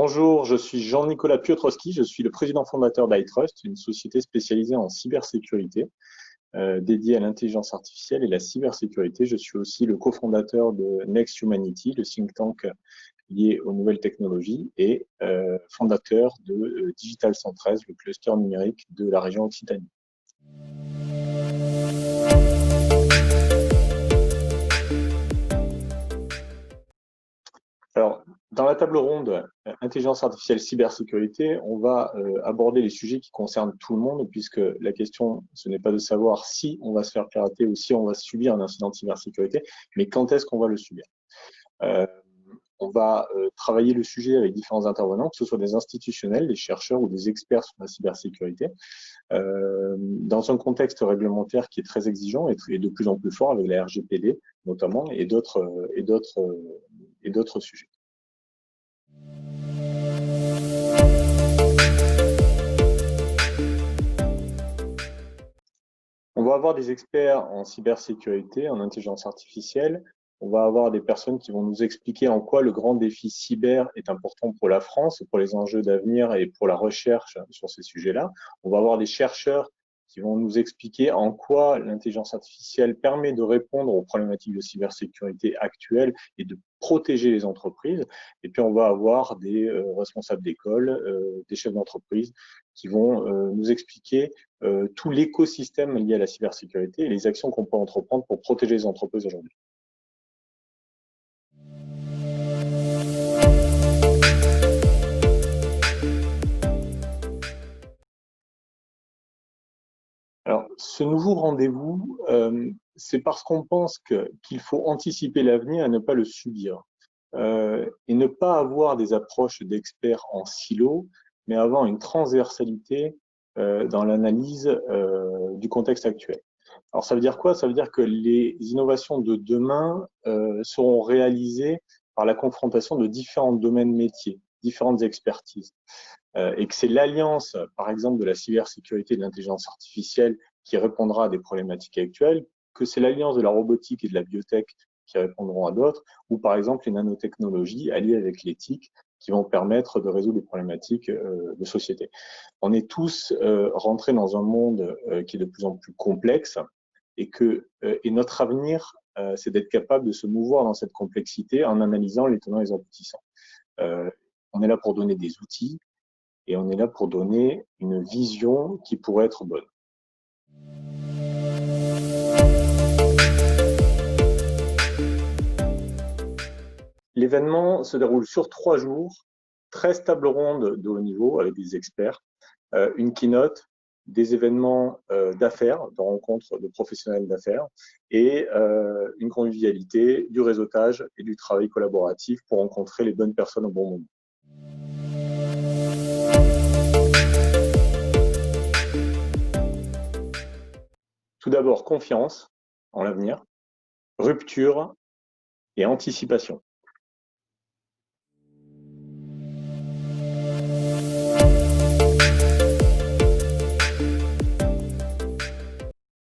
Bonjour, je suis Jean-Nicolas Piotrowski, je suis le président fondateur d'iTrust, une société spécialisée en cybersécurité, dédiée à l'intelligence artificielle et la cybersécurité. Je suis aussi le cofondateur de Next Humanity, le think tank lié aux nouvelles technologies, et fondateur de Digital 113, le cluster numérique de la région Occitanie. Alors, dans la table ronde intelligence artificielle cybersécurité, on va aborder les sujets qui concernent tout le monde, puisque la question, ce n'est pas de savoir si on va se faire pirater ou si on va subir un incident de cybersécurité, mais quand est-ce qu'on va le subir. On va travailler le sujet avec différents intervenants, que ce soit des institutionnels, des chercheurs ou des experts sur la cybersécurité, dans un contexte réglementaire qui est très exigeant et de plus en plus fort avec la RGPD notamment et d'autres sujets. On va avoir des experts en cybersécurité, en intelligence artificielle. On va avoir des personnes qui vont nous expliquer en quoi le grand défi cyber est important pour la France, pour les enjeux d'avenir et pour la recherche sur ces sujets-là. On va avoir des chercheurs qui vont nous expliquer en quoi l'intelligence artificielle permet de répondre aux problématiques de cybersécurité actuelles et de protéger les entreprises. Et puis, on va avoir des responsables d'école, des chefs d'entreprise qui vont nous expliquer tout l'écosystème lié à la cybersécurité et les actions qu'on peut entreprendre pour protéger les entreprises aujourd'hui. Alors, ce nouveau rendez-vous, c'est parce qu'on pense qu'il faut anticiper l'avenir et ne pas le subir. Et ne pas avoir des approches d'experts en silo, mais avoir une transversalité dans l'analyse du contexte actuel. Alors, ça veut dire quoi? Ça veut dire que les innovations de demain seront réalisées par la confrontation de différents domaines métiers, différentes expertises. Et que c'est l'alliance, par exemple, de la cybersécurité et de l'intelligence artificielle qui répondra à des problématiques actuelles, que c'est l'alliance de la robotique et de la biotech qui répondront à d'autres, ou par exemple les nanotechnologies alliées avec l'éthique qui vont permettre de résoudre des problématiques de société. On est tous rentrés dans un monde qui est de plus en plus complexe et notre avenir, c'est d'être capable de se mouvoir dans cette complexité en analysant les tenants et les aboutissants. On est là pour donner des outils, et on est là pour donner une vision qui pourrait être bonne. L'événement se déroule sur 3 jours, 13 tables rondes de haut niveau avec des experts, une keynote, des événements d'affaires, de rencontres de professionnels d'affaires et une convivialité, du réseautage et du travail collaboratif pour rencontrer les bonnes personnes au bon moment. Tout d'abord, confiance en l'avenir, rupture et anticipation.